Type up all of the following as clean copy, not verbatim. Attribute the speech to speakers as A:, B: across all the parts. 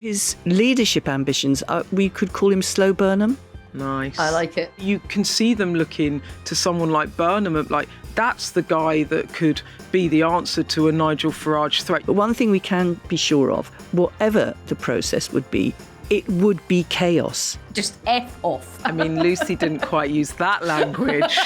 A: His leadership ambitions, we could call him Slow Burnham.
B: Nice.
C: I like it.
B: You can see them looking to someone like Burnham, like that's the guy that could be the answer to a Nigel Farage threat.
A: But one thing we can be sure of, whatever the process would be, it would be chaos.
C: Just F off.
B: I mean, Lucy didn't quite use that language.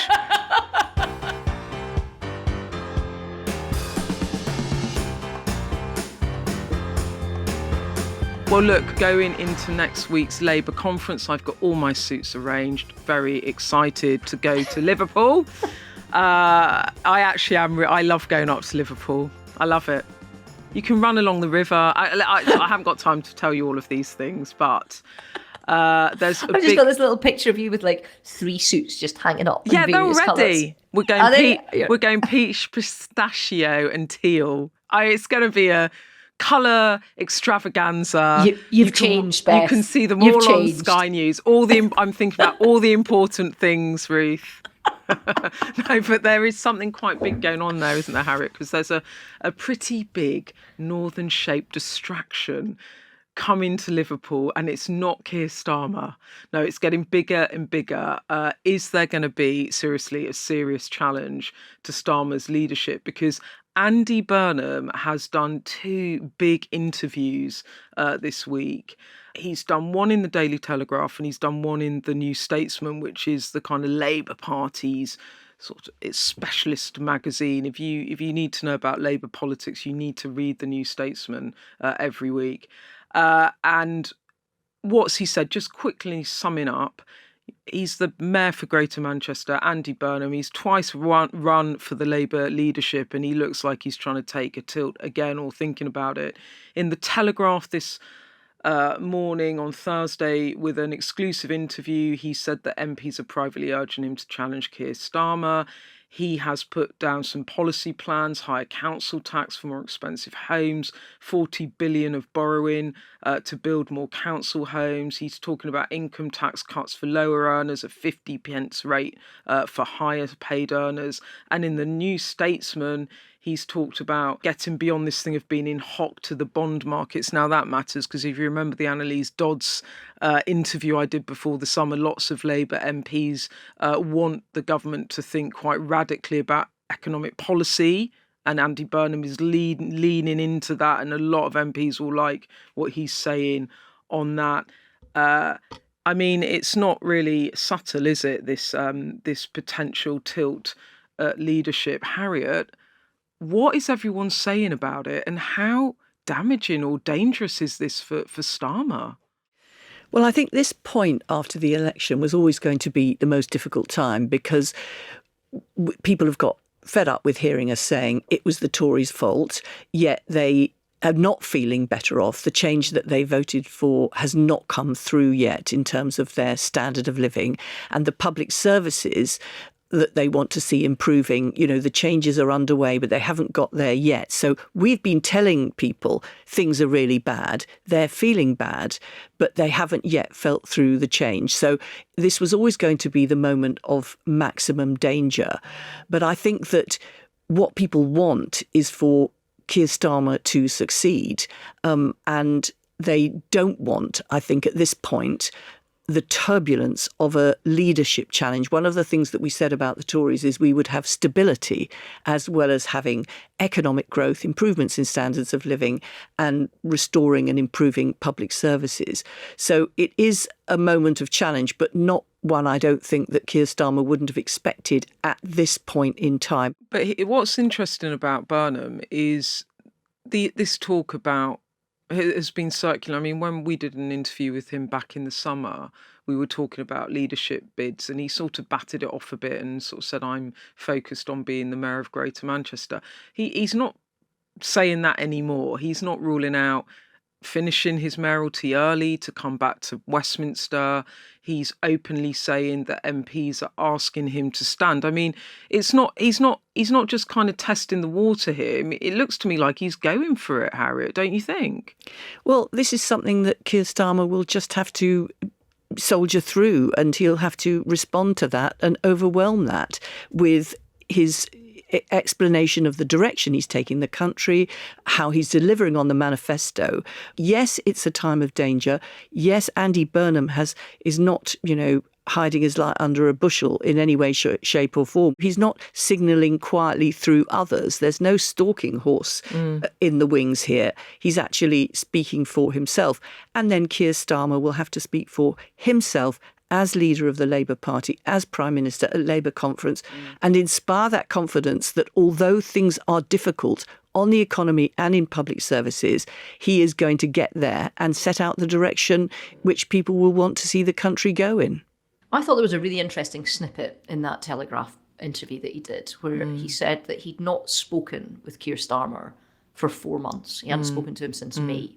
B: Well, look, going into next week's Labour conference, I've got all my suits arranged. Very excited to go to Liverpool. I actually am. I love going up to Liverpool. I love it. You can run along the river. I haven't got time to tell you all of these things, but there's.
C: I've just got this little picture of you with like 3 suits just hanging up.
B: Yeah, they're ready.
C: Colours.
B: We're going peach, pistachio, and teal. It's going to be a colour extravaganza.
C: You've changed, Beth.
B: You can see them
C: You've
B: all
C: changed.
B: on Sky News. I'm thinking about all the important things, Ruth. No, but there is something quite big going on there, isn't there, Harriet? Because there's a pretty big northern-shaped distraction coming to Liverpool, and it's not Keir Starmer. No, it's getting bigger and bigger. Is there going to be, seriously, a serious challenge to Starmer's leadership? Because Andy Burnham has done 2 big interviews this week. He's done one in the Daily Telegraph and he's done one in the New Statesman, which is the kind of Labour Party's sort of its specialist magazine. If you need to know about Labour politics, you need to read the New Statesman every week. And what's he said? Just quickly summing up. He's the Mayor for Greater Manchester, Andy Burnham. He's twice run for the Labour leadership and he looks like he's trying to take a tilt again or thinking about it. In the Telegraph this morning on Thursday, with an exclusive interview, he said that MPs are privately urging him to challenge Keir Starmer. He has put down some policy plans: higher council tax for more expensive homes, 40 billion of borrowing to build more council homes. He's talking about income tax cuts for lower earners, a 50p rate for higher paid earners. And in the New Statesman, he's talked about getting beyond this thing of being in hock to the bond markets. Now that matters because if you remember the Annalise Dodds interview I did before the summer, lots of Labour MPs want the government to think quite radically about economic policy. And Andy Burnham is leaning into that. And a lot of MPs will like what he's saying on that. I mean, it's not really subtle, is it? This potential tilt at leadership. Harriet, what is everyone saying about it and how damaging or dangerous is this for Starmer?
A: Well, I think this point after the election was always going to be the most difficult time because people have got fed up with hearing us saying it was the Tories' fault, yet they are not feeling better off. The change that they voted for has not come through yet in terms of their standard of living, and the public services that they want to see improving, the changes are underway, but they haven't got there yet. So we've been telling people things are really bad. They're feeling bad, but they haven't yet felt through the change. So this was always going to be the moment of maximum danger. But I think that what people want is for Keir Starmer to succeed. And they don't want, I think, at this point, the turbulence of a leadership challenge. One of the things that we said about the Tories is we would have stability as well as having economic growth, improvements in standards of living and restoring and improving public services. So it is a moment of challenge, but not one I don't think that Keir Starmer wouldn't have expected at this point in time.
B: But what's interesting about Burnham is this talk about has been circular. I mean, when we did an interview with him back in the summer, we were talking about leadership bids and he sort of batted it off a bit and sort of said, I'm focused on being the Mayor of Greater Manchester. He's not saying that anymore. He's not ruling out finishing his mayoralty early to come back to Westminster. He's openly saying that MPs are asking him to stand. I mean, he's not just kind of testing the water here. I mean, it looks to me like he's going for it, Harriet, don't you think?
A: Well, this is something that Keir Starmer will just have to soldier through, and he'll have to respond to that and overwhelm that with his explanation of the direction he's taking the country, how he's delivering on the manifesto. Yes, it's a time of danger. Yes, Andy Burnham is not, hiding his light under a bushel in any way, shape or form. He's not signalling quietly through others. There's no stalking horse in the wings here. He's actually speaking for himself. And then Keir Starmer will have to speak for himself as leader of the Labour Party, as Prime Minister at Labour conference, and inspire that confidence that although things are difficult on the economy and in public services, he is going to get there and set out the direction which people will want to see the country go in.
C: I thought there was a really interesting snippet in that Telegraph interview that he did where he said that he'd not spoken with Keir Starmer for 4 months. He hadn't spoken to him since May.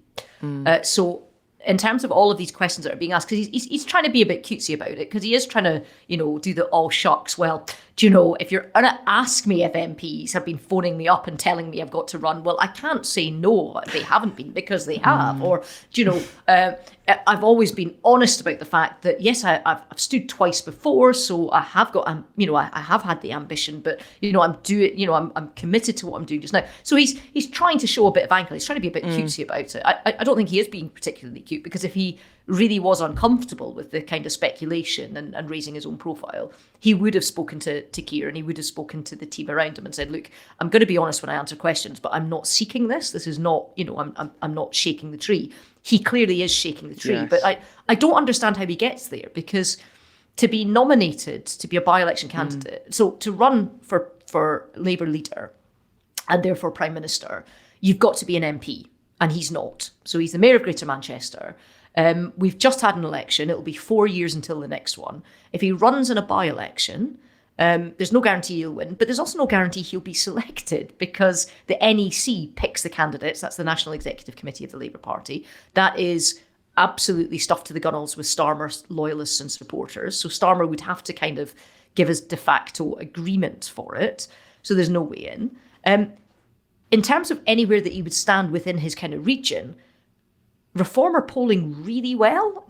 C: So in terms of all of these questions that are being asked, because he's trying to be a bit cutesy about it, because he is trying to, do the all shucks. Well, if you're going to ask me if MPs have been phoning me up and telling me I've got to run, well, I can't say no, they haven't been, because they have. Or, I've always been honest about the fact that, yes, I've stood twice before, so I have got, I have had the ambition, but, I'm committed to what I'm doing just now. So he's trying to show a bit of ankle. He's trying to be a bit cutesy about it. I don't think he is being particularly cute, because if he really was uncomfortable with the kind of speculation and raising his own profile, he would have spoken to Keir, and he would have spoken to the team around him and said, look, I'm going to be honest when I answer questions, but I'm not seeking this. This is not, I'm not shaking the tree. He clearly is shaking the tree, yes. But I don't understand how he gets there, because to be nominated to be a by-election candidate, so to run for Labour leader and therefore Prime Minister, you've got to be an MP, and he's not. So he's the Mayor of Greater Manchester. We've just had an election. It'll be 4 years until the next one. If he runs in a by-election, there's no guarantee he'll win, but there's also no guarantee he'll be selected, because the NEC picks the candidates. That's the National Executive Committee of the Labour Party. That is absolutely stuffed to the gunnels with Starmer loyalists and supporters. So Starmer would have to kind of give us de facto agreement for it. So there's no way in. In terms of anywhere that he would stand within his kind of region, Reform are polling really well.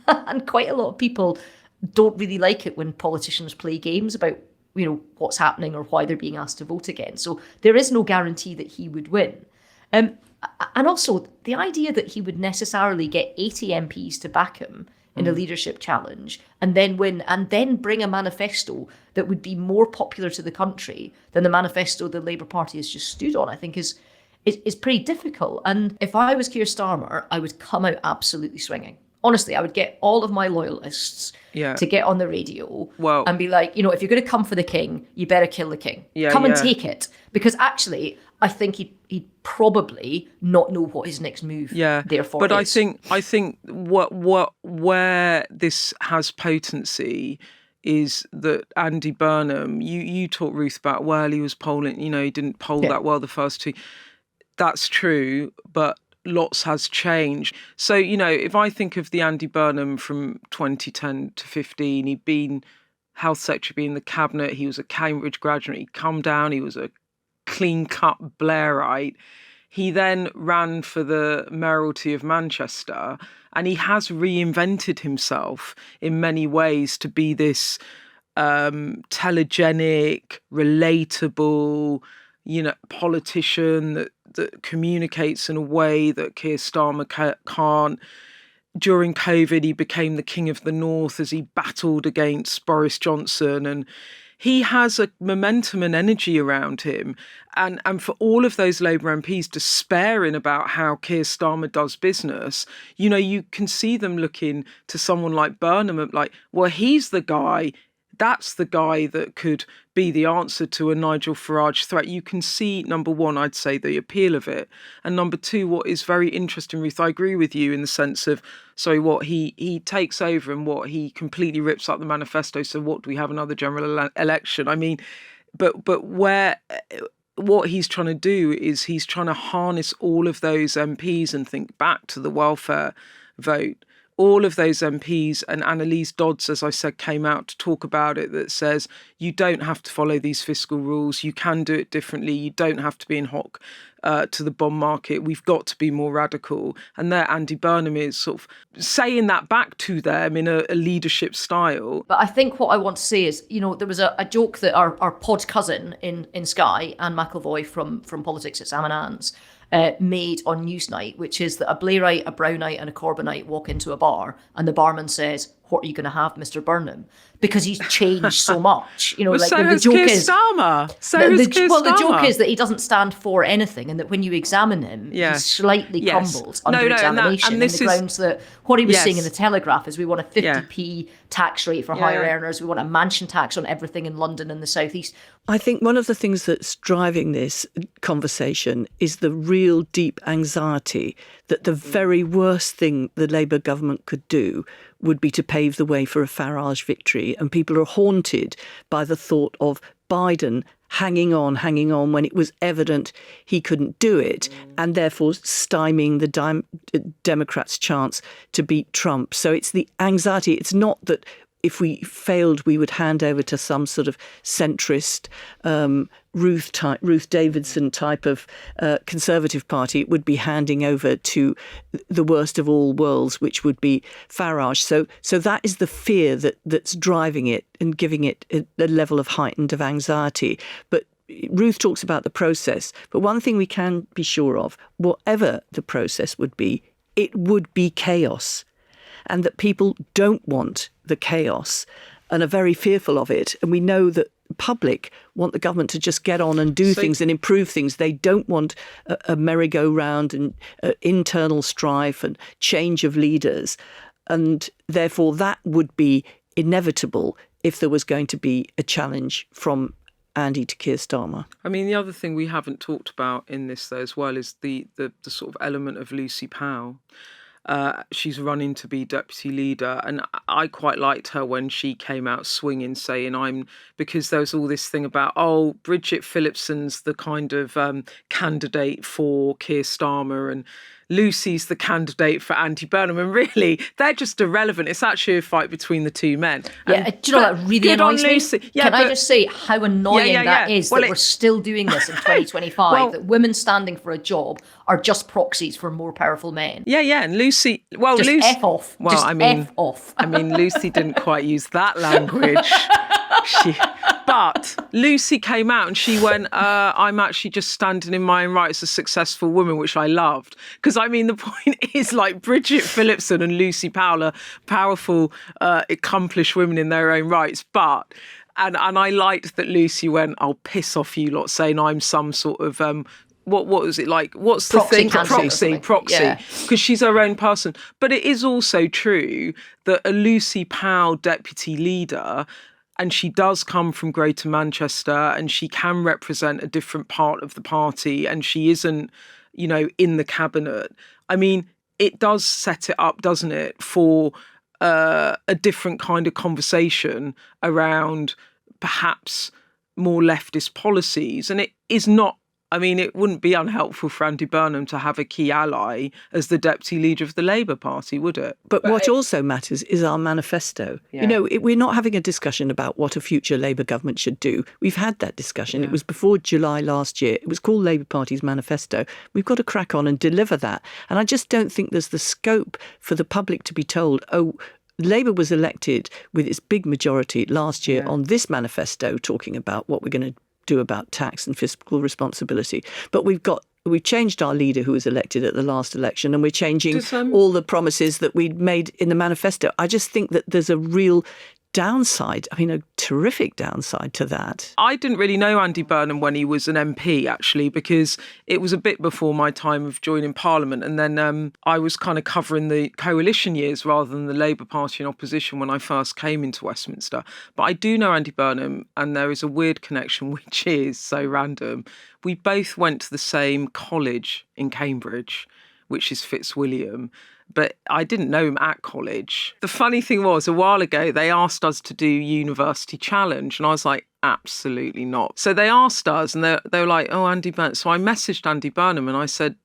C: And quite a lot of people don't really like it when politicians play games about, what's happening or why they're being asked to vote again. So there is no guarantee that he would win. And also the idea that he would necessarily get 80 MPs to back him in a leadership challenge and then win, and then bring a manifesto that would be more popular to the country than the manifesto the Labour Party has just stood on, I think is pretty difficult. And if I was Keir Starmer, I would come out absolutely swinging. Honestly, I would get all of my loyalists to get on the radio and be like, if you're going to come for the king, you better kill the king. Come and take it. Because actually, I think he'd probably not know what his next move therefore
B: but
C: is.
B: I think where this has potency is that Andy Burnham, you talked, Ruth, about, well, he was polling, he didn't poll that well the first two. That's true, but lots has changed. So, if I think of the Andy Burnham from 2010 to 15, he'd been Health Secretary in the Cabinet, he was a Cambridge graduate, he'd come down, he was a clean-cut Blairite. He then ran for the mayoralty of Manchester, and he has reinvented himself in many ways to be this telegenic, relatable, politician that communicates in a way that Keir Starmer can't. During COVID, he became the King of the North as he battled against Boris Johnson, and he has a momentum and energy around him. And for all of those Labour MPs despairing about how Keir Starmer does business, you can see them looking to someone like Burnham, like, well, he's the guy. That's the guy that could be the answer to a Nigel Farage threat. You can see, number one, I'd say the appeal of it. And number two, what is very interesting, Ruth, I agree with you in the sense of, he takes over and he completely rips up the manifesto. So what, do we have another general election? I mean, but what he's trying to do is he's trying to harness all of those MPs and think back to the welfare vote, all of those MPs, and Annalise Dodds, as I said, came out to talk about it, that says you don't have to follow these fiscal rules. You can do it differently. You don't have to be in hock to the bond market. We've got to be more radical. And there Andy Burnham is sort of saying that back to them in a leadership style.
C: But I think what I want to say is, there was a joke that our pod cousin in Sky, Anne McElvoy from Politics at Sam and Anne's, made on Newsnight, which is that a Blairite, a Brownite and a Corbynite walk into a bar and the barman says, "What are you going to have, Mr Burnham?" Because he's changed so much.
B: So has Keir Starmer.
C: The joke is that he doesn't stand for anything, and that when you examine him, he's slightly crumbled under examination on the grounds that what he was saying in the Telegraph is we want a 50p tax rate for higher earners, we want a mansion tax on everything in London and the South East.
A: I think one of the things that's driving this conversation is the real deep anxiety that the very worst thing the Labour government could do would be to pave the way for a Farage victory. And people are haunted by the thought of Biden hanging on when it was evident he couldn't do it, and therefore stymieing the Democrats' chance to beat Trump. So it's the anxiety. It's not that if we failed, we would hand over to some sort of centrist Ruth Davidson type of Conservative Party. It would be handing over to the worst of all worlds, which would be Farage. So that is the fear that's driving it and giving it a level of heightened of anxiety. But Ruth talks about the process. But one thing we can be sure of, whatever the process would be, it would be chaos. And that people don't want the chaos and are very fearful of it. And we know that the public want the government to just get on and do things and improve things. They don't want a merry-go-round and internal strife and change of leaders. And therefore, that would be inevitable if there was going to be a challenge from Andy to Keir Starmer.
B: I mean, the other thing we haven't talked about in this, though, as well, is the sort of element of Lucy Powell. She's running to be deputy leader, and I quite liked her when she came out swinging, saying because there was all this thing about, Bridget Phillipson's the kind of candidate for Keir Starmer and Lucy's the candidate for Andy Burnham, and really they're just irrelevant. It's actually a fight between the two men.
C: Yeah, do you know that really annoys me? Can I just say how annoying that is that we're still doing this in 2025, that women standing for a job are just proxies for more powerful men.
B: Yeah, and Lucy,
C: F off. F off.
B: I mean, Lucy didn't quite use that language. But Lucy came out and she went, I'm actually just standing in my own right as a successful woman, which I loved. Because, I mean, the point is, like, Bridget Phillipson and Lucy Powell are powerful, accomplished women in their own rights. But, and I liked that Lucy went, I'll piss off you lot, saying I'm some sort of... what was it like? What's the thing? Proxy. Because she's her own person. But it is also true that a Lucy Powell deputy leader... And she does come from Greater Manchester, and she can represent a different part of the party, and she isn't, in the cabinet. I mean, it does set it up, doesn't it, for a different kind of conversation around perhaps more leftist policies. And it is not, it wouldn't be unhelpful for Andy Burnham to have a key ally as the deputy leader of the Labour Party, would it?
A: But what also matters is our manifesto. Yeah. We're not having a discussion about what a future Labour government should do. We've had that discussion. Yeah. It was before July last year. It was called Labour Party's manifesto. We've got to crack on and deliver that. And I just don't think there's the scope for the public to be told, Labour was elected with its big majority last year on this manifesto talking about what we're going to do about tax and fiscal responsibility. But we've changed our leader who was elected at the last election, and we're changing all the promises that we'd made in the manifesto. I just think that there's a real downside, a terrific downside to that.
B: I didn't really know Andy Burnham when he was an MP, actually, because it was a bit before my time of joining Parliament. And then I was kind of covering the coalition years rather than the Labour Party in opposition when I first came into Westminster. But I do know Andy Burnham, and there is a weird connection, which is so random. We both went to the same college in Cambridge, which is Fitzwilliam. But I didn't know him at college. The funny thing was, a while ago, they asked us to do University Challenge. And I was like, absolutely not. So they asked us and they were like, Andy Burnham. So I messaged Andy Burnham and I said,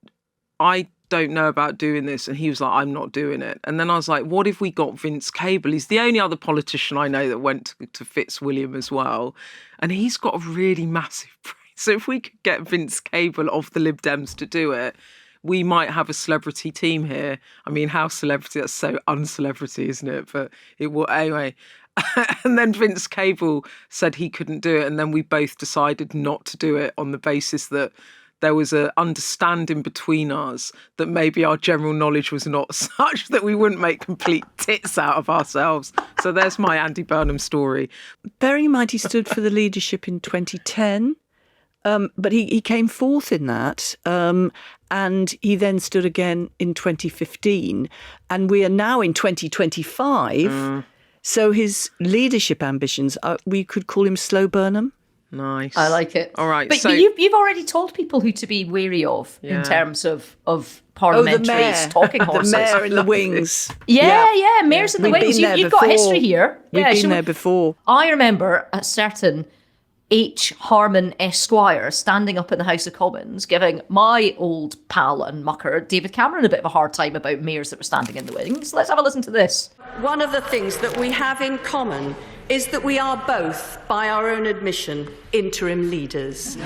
B: I don't know about doing this. And he was like, I'm not doing it. And then I was like, what if we got Vince Cable? He's the only other politician I know that went to Fitzwilliam as well. And he's got a really massive brain. So if we could get Vince Cable of the Lib Dems to do it, we might have a celebrity team here. I mean, how celebrity? That's so uncelebrity, isn't it? But it will, anyway. And then Vince Cable said he couldn't do it. And then we both decided not to do it on the basis that there was an understanding between us that maybe our general knowledge was not such that we wouldn't make complete tits out of ourselves. So there's my Andy Burnham story.
A: Bearing in mind he stood for the leadership in 2010, but he came fourth in that. And he then stood again in 2015. And we are now in 2025. So his leadership ambitions, we could call him Slow Burnham.
B: Nice.
C: I like it.
B: All right.
C: But you've already told people who to be wary of in terms of parliamentaries, talking horses.
A: The mayor in the wings.
C: Yeah, mayor's in the wings. You've got history here.
A: We've been there before.
C: I remember a certain H. Harman Esquire standing up in the House of Commons giving my old pal and mucker, David Cameron, a bit of a hard time about mayors that were standing in the wings. Let's have a listen to this.
D: One of the things that we have in common is that we are both, by our own admission, interim leaders.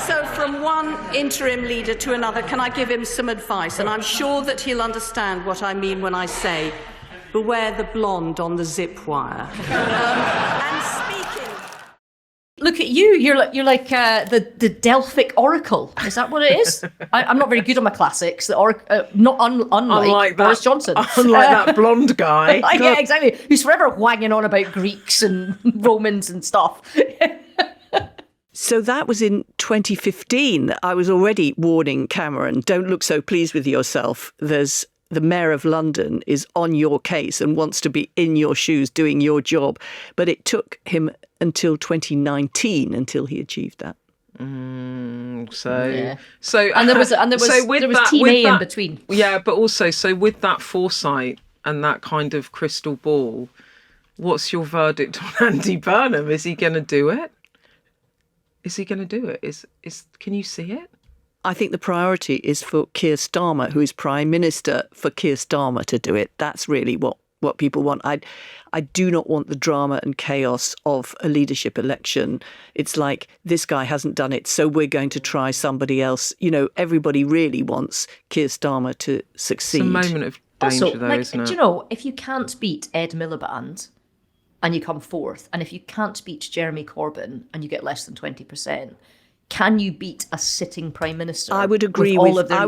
D: So from one interim leader to another, can I give him some advice? And I'm sure that he'll understand what I mean when I say, beware the blonde on the zip wire. And speaking...
C: Look at you. You're like the Delphic Oracle. Is that what it is? I'm not very good on my classics. Unlike Boris Johnson.
B: Unlike that blonde guy.
C: Yeah, exactly. Who's forever whanging on about Greeks and Romans and stuff.
A: So that was in 2015 that I was already warning Cameron, don't look so pleased with yourself. The Mayor of London is on your case and wants to be in your shoes doing your job. But it took him until 2019 until he achieved that.
C: And there was Team A in between.
B: Yeah, but also, so with that foresight and that kind of crystal ball, what's your verdict on Andy Burnham? Is he going to do it? Is he going to do it? Can you see it?
A: I think the priority is for Keir Starmer, who is Prime Minister, for Keir Starmer to do it. That's really what people want. I do not want the drama and chaos of a leadership election. It's like, this guy hasn't done it, so we're going to try somebody else. You know, everybody really wants Keir Starmer to succeed.
B: It's a moment of danger, though, isn't it?
C: Do you know, if you can't beat Ed Miliband and you come fourth, and if you can't beat Jeremy Corbyn and you get less than 20%, can you beat a sitting prime minister?
A: I would agree with Beth.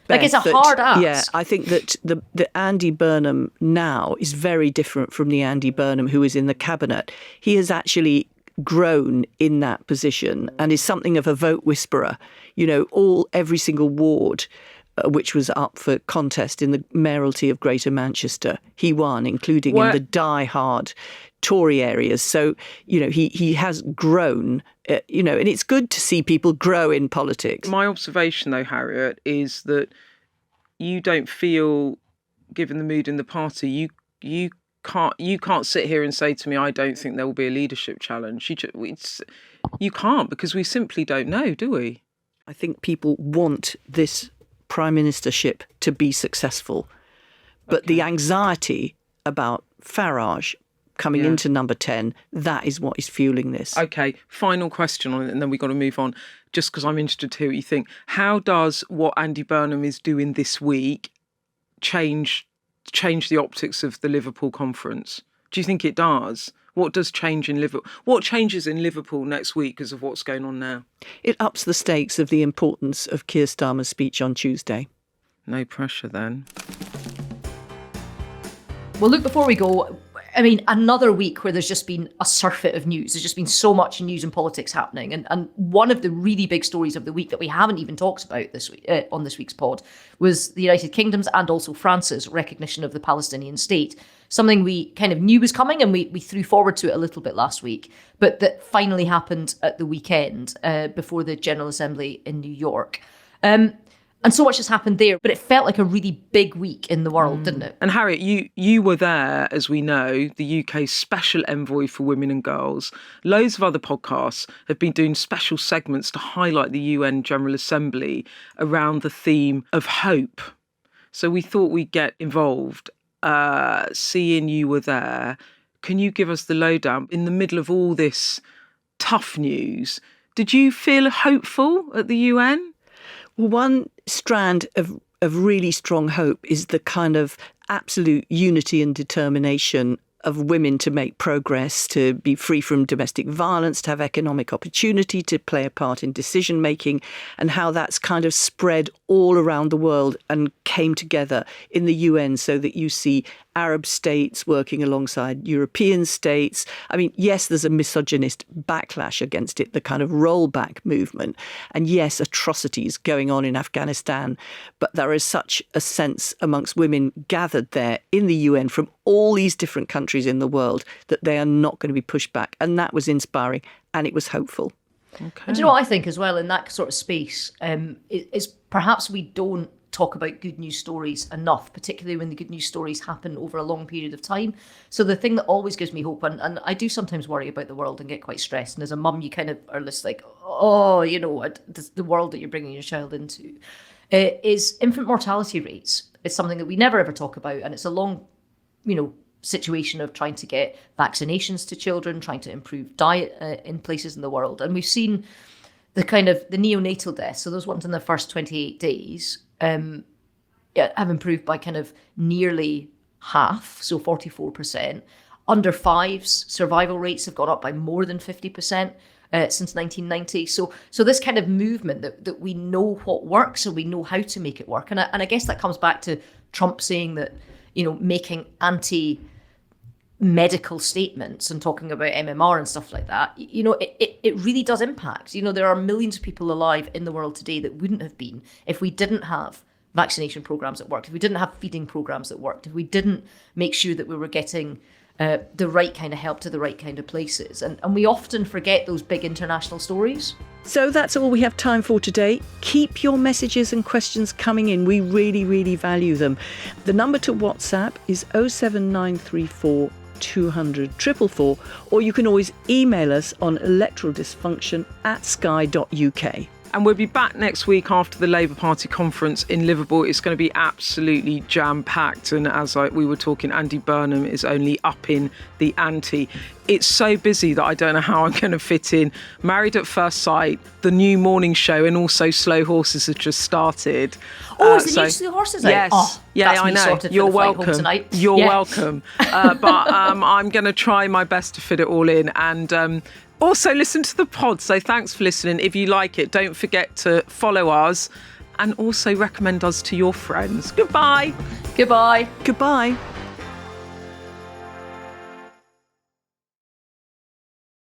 C: Like, it's a hard ask.
A: Yeah, I think that the Andy Burnham now is very different from the Andy Burnham who is in the cabinet. He has actually grown in that position and is something of a vote whisperer. You know, every single ward which was up for contest in the mayoralty of Greater Manchester, he won, including in the die-hard Tory areas. So, you know, he has grown, and it's good to see people grow in politics.
B: My observation, though, Harriet, is that you don't feel, given the mood in the party, you can't sit here and say to me, I don't think there will be a leadership challenge. You can't, because we simply don't know, do we?
A: I think people want this prime ministership to be successful. But the anxiety about Farage coming into number 10, that is what is fueling this.
B: Okay, final question on it, and then we've got to move on, just because I'm interested to hear what you think. How does what Andy Burnham is doing this week change the optics of the Liverpool conference? Do you think it does? What does change in Liverpool? What changes in Liverpool next week because of what's going on now?
A: It ups the stakes of the importance of Keir Starmer's speech on Tuesday.
B: No pressure then.
C: Well, look, before we go, I mean, another week where there's just been a surfeit of news. There's just been so much news and politics happening. And one of the really big stories of the week that we haven't even talked about this week, on this week's pod was the United Kingdom's and also France's recognition of the Palestinian state. Something we kind of knew was coming and we threw forward to it a little bit last week, but that finally happened at the weekend before the General Assembly in New York. And so much has happened there, but it felt like a really big week in the world, didn't it?
B: And Harriet, you were there, as we know, the UK's special envoy for women and girls. Loads of other podcasts have been doing special segments to highlight the UN General Assembly around the theme of hope. So we thought we'd get involved. Seeing you were there, can you give us the lowdown in the middle of all this tough news? Did you feel hopeful at the UN?
A: Well, one strand of really strong hope is the kind of absolute unity and determination of women to make progress, to be free from domestic violence, to have economic opportunity, to play a part in decision making, and how that's kind of spread all around the world and came together in the UN, so that you see Arab states working alongside European states. I mean, yes, there's a misogynist backlash against it, the kind of rollback movement. And yes, atrocities going on in Afghanistan. But there is such a sense amongst women gathered there in the UN from all these different countries in the world that they are not going to be pushed back. And that was inspiring and it was hopeful.
B: Okay.
C: And do you know what I think as well in that sort of space is perhaps we don't talk about good news stories enough, particularly when the good news stories happen over a long period of time. So the thing that always gives me hope, and I do sometimes worry about the world and get quite stressed, and as a mum you kind of are just like, oh, you know, the world that you're bringing your child into, is infant mortality rates. It's something that we never ever talk about, and it's a long, you know, situation of trying to get vaccinations to children, trying to improve diet in places in the world. And we've seen the kind of the neonatal deaths, so those ones in the first 28 days, have improved by kind of nearly half, so 44%. Under fives, survival rates have gone up by more than 50% since 1990. So this kind of movement that we know what works and we know how to make it work. And I guess that comes back to Trump saying that, you know, making anti-medical statements and talking about MMR and stuff like that, you know, it really does impact. You know, there are millions of people alive in the world today that wouldn't have been if we didn't have vaccination programs that worked, if we didn't have feeding programs that worked, if we didn't make sure that we were getting the right kind of help to the right kind of places. And we often forget those big international stories.
A: So that's all we have time for today. Keep your messages and questions coming in. We really, really value them. The number to WhatsApp is 07934 200 444, or you can always email us on electoraldysfunction@sky.uk.
B: And we'll be back next week after the Labour Party conference in Liverpool. It's going to be absolutely jam-packed. And as we were talking, Andy Burnham is only upping the ante. It's so busy that I don't know how I'm going to fit in Married at First Sight, the new morning show, and also Slow Horses has just started.
C: Oh, is the new Slow Horses out?
B: Yes.
C: Oh,
B: yeah, I know. You're welcome. You're welcome. But I'm going to try my best to fit it all in. And also listen to the pod. So thanks for listening. If you like it, don't forget to follow us and also recommend us to your friends. Goodbye.
C: Goodbye.
A: Goodbye.